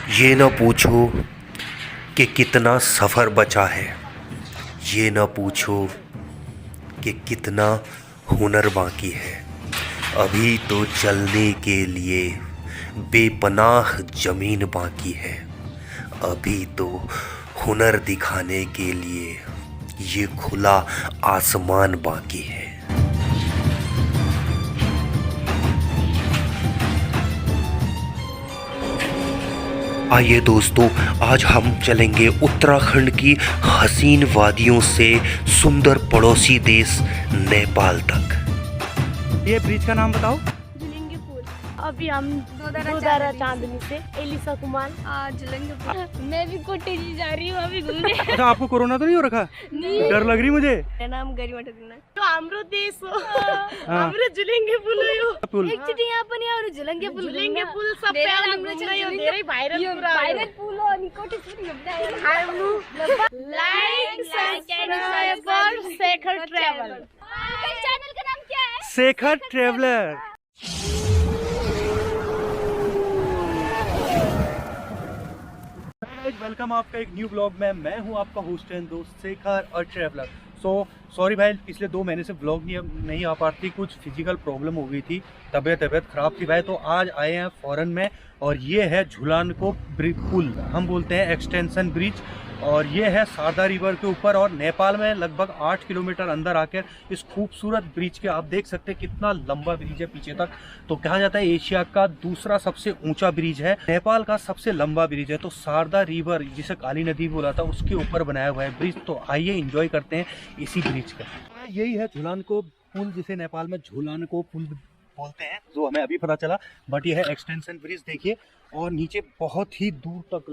ये न पूछो कि कितना सफ़र बचा है, ये न पूछो कि कितना हुनर बाकी है। अभी तो चलने के लिए बेपनाह ज़मीन बाकी है, अभी तो हुनर दिखाने के लिए ये खुला आसमान बाकी है। आइए दोस्तों, आज हम चलेंगे उत्तराखंड की हसीन वादियों से सुंदर पड़ोसी देश नेपाल तक। ये ब्रिज का नाम बताओ। झुलेंगे। अभी हम दोदारा चांदनी से एलिसा कुमार झुलेंगे। मैं भी कोटेली जा रही हूँ अभी घूमने। अच्छा, आपको कोरोना तो नहीं हो रखा? नहीं। डर लग रही मुझे। मेरा नाम गरिमा टकना तो हाम्रो देश हो। हाम्रो झुलेंगे पुल हो। एकचोटि यहाँ पनि आउनु झुलेंगे पुल सबै आउनु यो धेरै भाइरल कुरा हो। भाइरल पुल हो अनि कोटेली आउनु। Like subscribe for Shekhar travel. Channel का नाम क्या है? शेखर ट्रैवलर। वेलकम आपका एक न्यू ब्लॉग में। मैं हूं आपका होस्ट एंड दोस्त शेखर और ट्रैवलर। सॉरी भाई, पिछले 2 महीने से ब्लॉग नहीं आ पाती, कुछ फिजिकल प्रॉब्लम हो गई थी, तबीयत ख़राब थी भाई। तो आज आए हैं फ़ॉरेन में और ये है झुलानको पुल, हम बोलते हैं एक्सटेंशन ब्रिज, और ये है शारदा रिवर के ऊपर और नेपाल में लगभग 8 किलोमीटर अंदर आकर इस खूबसूरत ब्रिज के आप देख सकते हैं कितना लंबा ब्रिज है पीछे तक। तो कहा जाता है एशिया का दूसरा सबसे ऊंचा ब्रिज है, नेपाल का सबसे लंबा ब्रिज है। तो शारदा रिवर जिसे काली नदी बोला था उसके ऊपर बनाया हुआ है ब्रिज। तो आइए एंजॉय करते हैं इसी ब्रिज का। यही है झुलानको पुल, जिसे नेपाल में झुलानको पुल बोलते हैं, जो हमें अभी पता चला। बट यह है एक्सटेंशन ब्रिज, देखिए। और नीचे बहुत ही दूर तक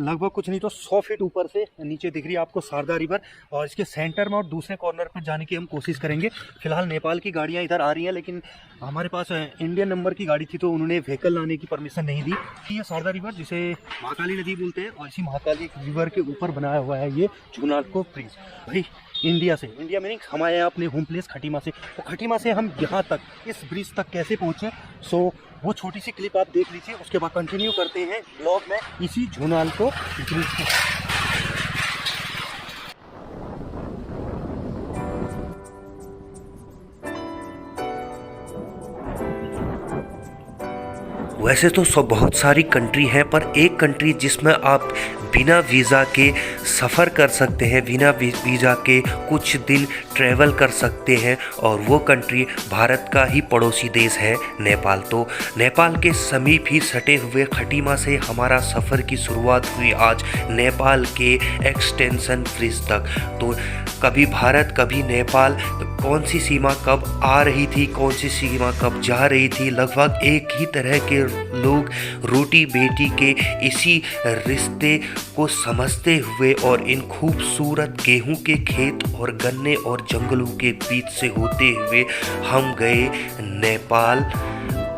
लगभग कुछ नहीं तो 100 फीट ऊपर से नीचे दिख रही है आपको शारदा रिवर। और इसके सेंटर में और दूसरे कॉर्नर पर जाने की हम कोशिश करेंगे। फिलहाल नेपाल की गाड़ियां इधर आ रही हैं, लेकिन हमारे पास इंडियन नंबर की गाड़ी थी तो उन्होंने व्हीकल लाने की परमिशन नहीं दी। ये शारदा रिवर जिसे महाकाली नदी बोलते हैं, और इसी महाकाली रिवर के ऊपर बनाया हुआ है ये झुलानको ब्रिज। भाई इंडिया मीनिंग हमारे यहाँ अपने होम प्लेस खटीमा से, तो खटीमा से हम यहाँ तक इस ब्रिज तक कैसे पहुँचे, सो वो छोटी सी क्लिप आप देख लीजिए। उसके बाद कंटिन्यू करते हैं ब्लॉग में इसी झुलानको ब्रिज के। वैसे तो बहुत सारी कंट्री हैं, पर एक कंट्री जिसमें आप बिना वीज़ा के सफ़र कर सकते हैं, बिना वीज़ा के कुछ दिन ट्रैवल कर सकते हैं, और वो कंट्री भारत का ही पड़ोसी देश है नेपाल। तो नेपाल के समीप ही सटे हुए खटीमा से हमारा सफ़र की शुरुआत हुई आज नेपाल के एक्सटेंशन ब्रिज तक। तो कभी भारत कभी नेपाल, कौन सी सीमा कब आ रही थी, कौन सी सीमा कब जा रही थी, लगभग एक ही तरह के लोग रोटी बेटी के इसी रिश्ते को समझते हुए और इन खूबसूरत गेहूं के खेत और गन्ने और जंगलों के बीच से होते हुए हम गए नेपाल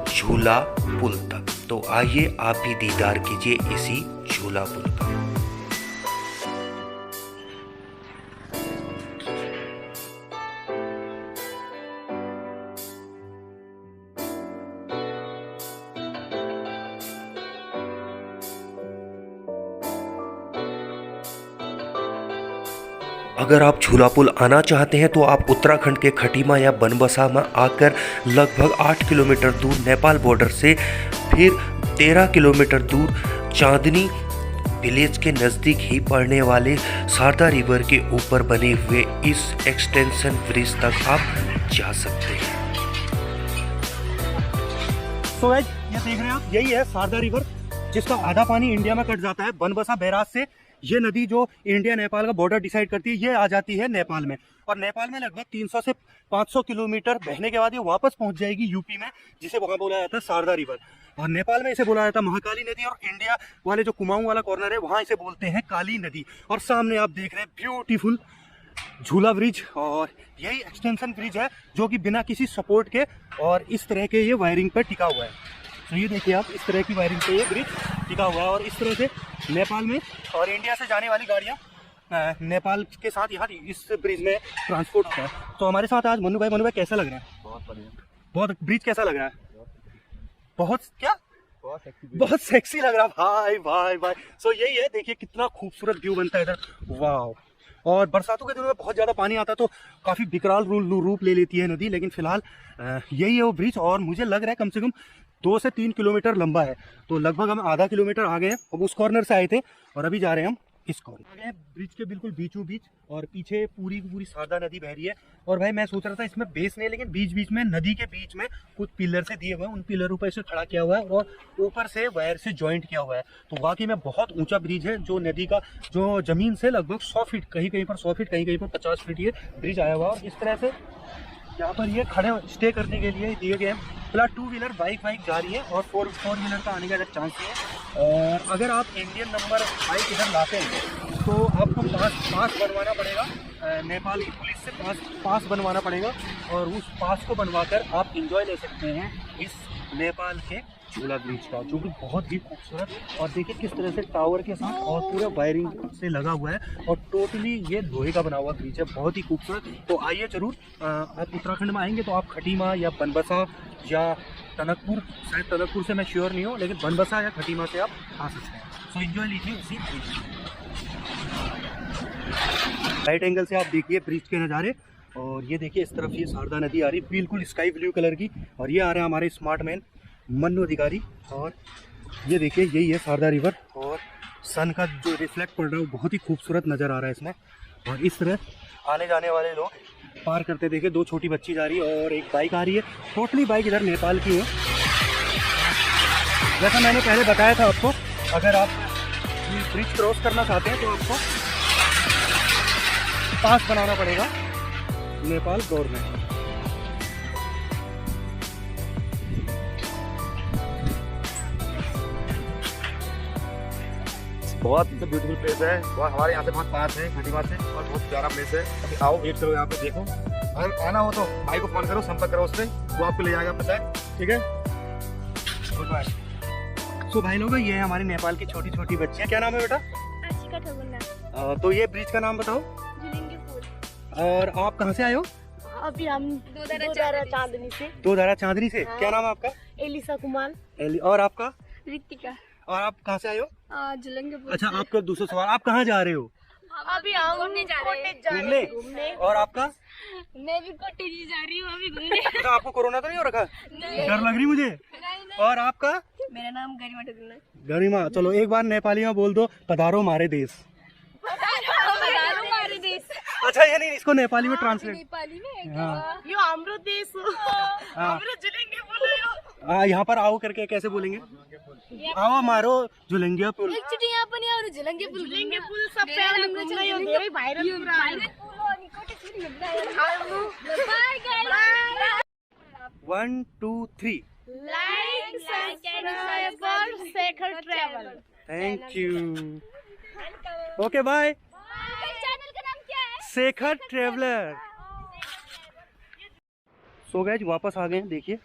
झूला पुल तक। तो आइए आप भी दीदार कीजिए इसी झूला पुल का। अगर आप झूला पुल आना चाहते हैं तो आप उत्तराखंड के खटीमा या बनबसा में आकर लगभग 8 किलोमीटर दूर नेपाल बॉर्डर से फिर 13 किलोमीटर दूर चांदनी विलेज के नज़दीक ही पड़ने वाले शारदा रिवर के ऊपर बने हुए इस एक्सटेंशन ब्रिज तक आप जा सकते हैं। तो गाइस, ये देख रहे हैं आप, यही है शारदा रिवर, जिसका आधा पानी इंडिया में कट जाता है बनबसा बैराज से। ये नदी जो इंडिया नेपाल का बॉर्डर डिसाइड करती है, ये आ जाती है नेपाल में, और नेपाल में लगभग 300 से 500 किलोमीटर बहने के बाद ये वापस पहुंच जाएगी यूपी में, जिसे वहाँ बोला जाता है शारदा रिवर। और नेपाल में इसे बोला जाता है महाकाली नदी, और इंडिया वाले जो कुमाऊं वाला कॉर्नर है वहाँ इसे बोलते हैं काली नदी। और सामने आप देख रहे हैं ब्यूटीफुल झूला ब्रिज, और यही एक्सटेंशन ब्रिज है जो कि बिना किसी सपोर्ट के और इस तरह के ये वायरिंग पर टिका हुआ है। तो ये देखिए आप, इस तरह की वायरिंग पे ये ब्रिज टिका हुआ है, और इस तरह से नेपाल में और इंडिया से जाने वाली गाड़ियाँ नेपाल के साथ यहाँ इस ब्रिज में ट्रांसपोर्ट होता है। तो हमारे साथ आज मनु भाई कैसा लग रहा है? बहुत बढ़िया। बहुत ब्रिज कैसा लग रहा है? बहुत क्या बहुत सेक्सी लग रहा भाई भाई भाई। सो यही है, देखिए कितना खूबसूरत व्यू बनता है इधर, वाह। और बरसातों के दिनों में बहुत ज़्यादा पानी आता है तो काफ़ी विकराल रूप ले लेती है नदी, लेकिन फिलहाल यही है वो ब्रिज। और मुझे लग रहा है कम से कम 2 से 3 किलोमीटर लंबा है, तो लगभग हम आधा किलोमीटर आ गए हैं। अब उस कॉर्नर से आए थे और अभी जा रहे हैं हम इस कॉर्नर। आ गए ब्रिज के बिल्कुल बीचों बीच, और पीछे पूरी की पूरी शारदा नदी बह रही है। और भाई मैं सोच रहा था इसमें बेस नहीं, लेकिन बीच बीच में नदी के बीच में कुछ पिलर से दिए हुए हैं, उन पिलरों पर इसे खड़ा किया हुआ है और ऊपर से वायर से जॉइंट किया हुआ है। तो वाकई में बहुत ऊंचा ब्रिज है, जो नदी का जो जमीन से लगभग 100 फीट, कहीं कहीं पर 100 फीट, कहीं कहीं पर 50 फीट ये ब्रिज आया हुआ है। और इस तरह से यहाँ पर ये खड़े स्टे करने के लिए दिए गए हैं। फिलहाल 2 व्हीलर बाइक जा रही है और 4 व्हीलर का आने का चांस नहीं है। और अगर आप इंडियन नंबर बाइक इधर लाते हैं तो आपको पास बनवाना पड़ेगा, नेपाल की पुलिस से पास बनवाना पड़ेगा, और उस पास को बनवाकर आप इंजॉय ले सकते हैं इस नेपाल के झूला ब्रिज का, जो कि बहुत ही खूबसूरत। और देखिए किस तरह से टावर के साथ और पूरा वायरिंग से लगा हुआ है, और टोटली ये लोहे का बना हुआ ब्रिज है, बहुत ही खूबसूरत। तो आइए जरूर, आप उत्तराखंड में आएंगे तो आप खटीमा या बनबसा या टनकपुर, शायद टनकपुर से मैं श्योर नहीं हूँ, लेकिन बनबसा या खटीमा से आप आ सकते हैं। सो एंजॉय लीजिए उसी ब्रिज। राइट एंगल से आप देखिए ब्रिज के नज़ारे, और ये देखिए इस तरफ ये शारदा नदी आ रही है बिल्कुल स्काई ब्लू कलर की, और ये आ रहा है हमारे स्मार्ट मैन मन्नू अधिकारी। और ये देखिए यही है शारदा रिवर, और सन का जो रिफ्लेक्ट पड़ रहा है वो बहुत ही खूबसूरत नज़र आ रहा है इसमें। और इस तरह आने जाने वाले लोग पार करते देखिए, 2 छोटी बच्ची जा रही है और एक बाइक आ रही है। टोटली बाइक इधर नेपाल की है। जैसा मैंने पहले बताया था आपको, अगर आप ब्रिज क्रॉस करना चाहते हैं तो आपको पास बनाना पड़ेगा नेपाल गवर्नमेंट। बहुत ब्यूटीफुल प्लेस है, और हमारे यहाँ से बहुत पास है खटीमा से, और बहुत प्यारा प्लेस है। अभी आओ, वेट करो यहाँ पे, देखो। अगर आना हो तो भाई को फोन करो, संपर्क करो उससे, वो आपको ले जाएगा अपने साथ, ठीक है। Good bye. सो भाई लोग, ये है हमारी नेपाल की छोटी छोटी बच्चियाँ। क्या नाम है बेटा? आशिका ठगुंडा। तो ये ब्रिज का नाम बताओ। झुलेंगे पुल। और आप कहाँ से आए हो? अभी हम दोदारा चांदनी से। दोदारा चांदनी से। हाँ। क्या नाम है आपका? एलिसा कुमार। और आपका? रितिका। और आप कहाँ से आए हो? झुलेंगे पुल। अच्छा, आपका दूसरा सवाल, आप कहाँ जा रहे हो? अभी हम घूमने जा रहे हैं। घूमने। और आपका? मैं भी कोटेज जा रही हूँ अभी घूमने। अच्छा, आपको कोरोना तो नहीं हो रखा? डर लग रही मुझे। और आपका? मेरा नाम गरिमा ठगुंडा। गरिमा। चलो एक बार नेपाली में बोल दो, पधारो मारे देश। हमारे देश। अच्छा, ये नहीं, इसको नेपाली में ट्रांसलेट। नेपाली में। हाँ। यो हाम्रो देश हो। हाम्रो झुलेंगे पुल हो। हाँ, यहाँ पर आओ करके कैसे बोलेंगे? आओ मारो झुलेंगे पुल। एकचोटि यहाँ पनि आउनु झुलेंगे पुल। झुलेंगे पुल सबै आउनु घुम्न, यो धेरै भाइरल कुरा हो। 1 2 3। Like subscribe for Shekhar travel. Thank you. Okay bye. Channel का नाम क्या है? शेखर ट्रेवलर। सो गाइस, वापस आ गए हैं। देखिए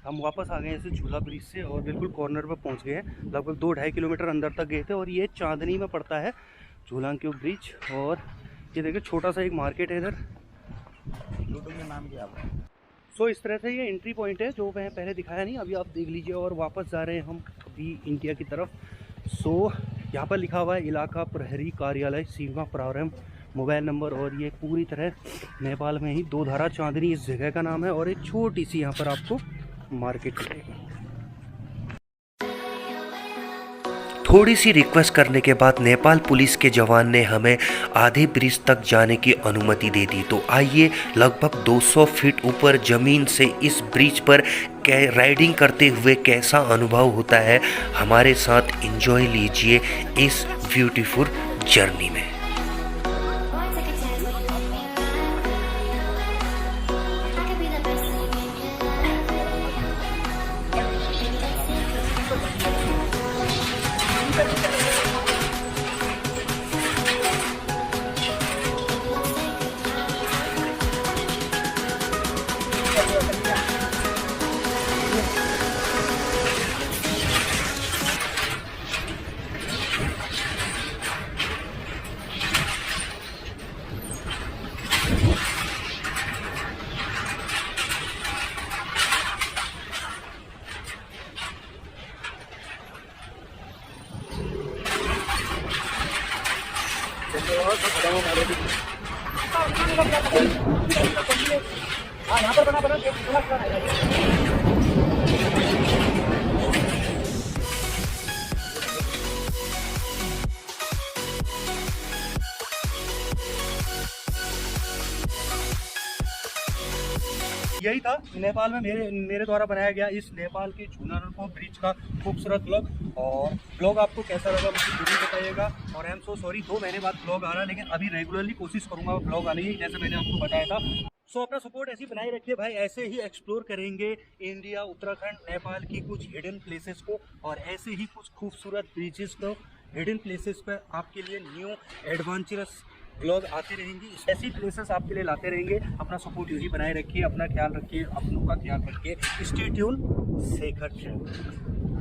हम वापस आ गए हैं ऐसे झूला ब्रिज से, और बिल्कुल कॉर्नर पर पहुंच गए हैं। लगभग 2-2.5 किलोमीटर अंदर तक गए थे, और ये चांदनी में पड़ता है झूलांक्यू ब्रिज। और ये देखिए छोटा सा एक मार्केट है इधर। नाम क्या है? सो इस तरह से ये एंट्री पॉइंट है, जो मैं पहले दिखाया नहीं, अभी आप देख लीजिए। और वापस जा रहे हैं हम अभी इंडिया की तरफ। सो यहाँ पर लिखा हुआ है इलाका प्रहरी कार्यालय सीमा प्रारंभ, मोबाइल नंबर। और ये पूरी तरह नेपाल में ही दोधारा चांदनी इस जगह का नाम है, और एक छोटी सी यहाँ पर आपको मार्केट मिलेगी। थोड़ी सी रिक्वेस्ट करने के बाद नेपाल पुलिस के जवान ने हमें आधे ब्रिज तक जाने की अनुमति दे दी। तो आइए लगभग 200 फीट ऊपर ज़मीन से इस ब्रिज पर राइडिंग करते हुए कैसा अनुभव होता है, हमारे साथ एंजॉय लीजिए इस ब्यूटीफुल जर्नी में। हाँ यहाँ पर बना यही था नेपाल में मेरे द्वारा बनाया गया इस नेपाल के झुनारको ब्रिज का खूबसूरत ब्लॉग। और ब्लॉग आपको कैसा लगा मुझे जरूर बताइएगा। और आई एम सो सॉरी 2 महीने बाद ब्लॉग आ रहा है, लेकिन अभी रेगुलरली कोशिश करूंगा ब्लॉग आने की, जैसे मैंने आपको बताया था। सो अपना सपोर्ट ऐसी बनाए रखिए भाई, ऐसे ही एक्सप्लोर करेंगे इंडिया, उत्तराखंड, नेपाल की कुछ हिडन प्लेसेस को, और ऐसे ही कुछ खूबसूरत ब्रिजेस को, हिडन प्लेसेस पर आपके लिए न्यू एडवेंचरस ब्लॉग आते रहेंगे, ऐसी प्लेसेस आपके लिए लाते रहेंगे। अपना सपोर्ट यूँ ही बनाए रखिए, अपना ख्याल रखिए, अपनों का ख्याल रखिए। Stay tune, Shekhar travel.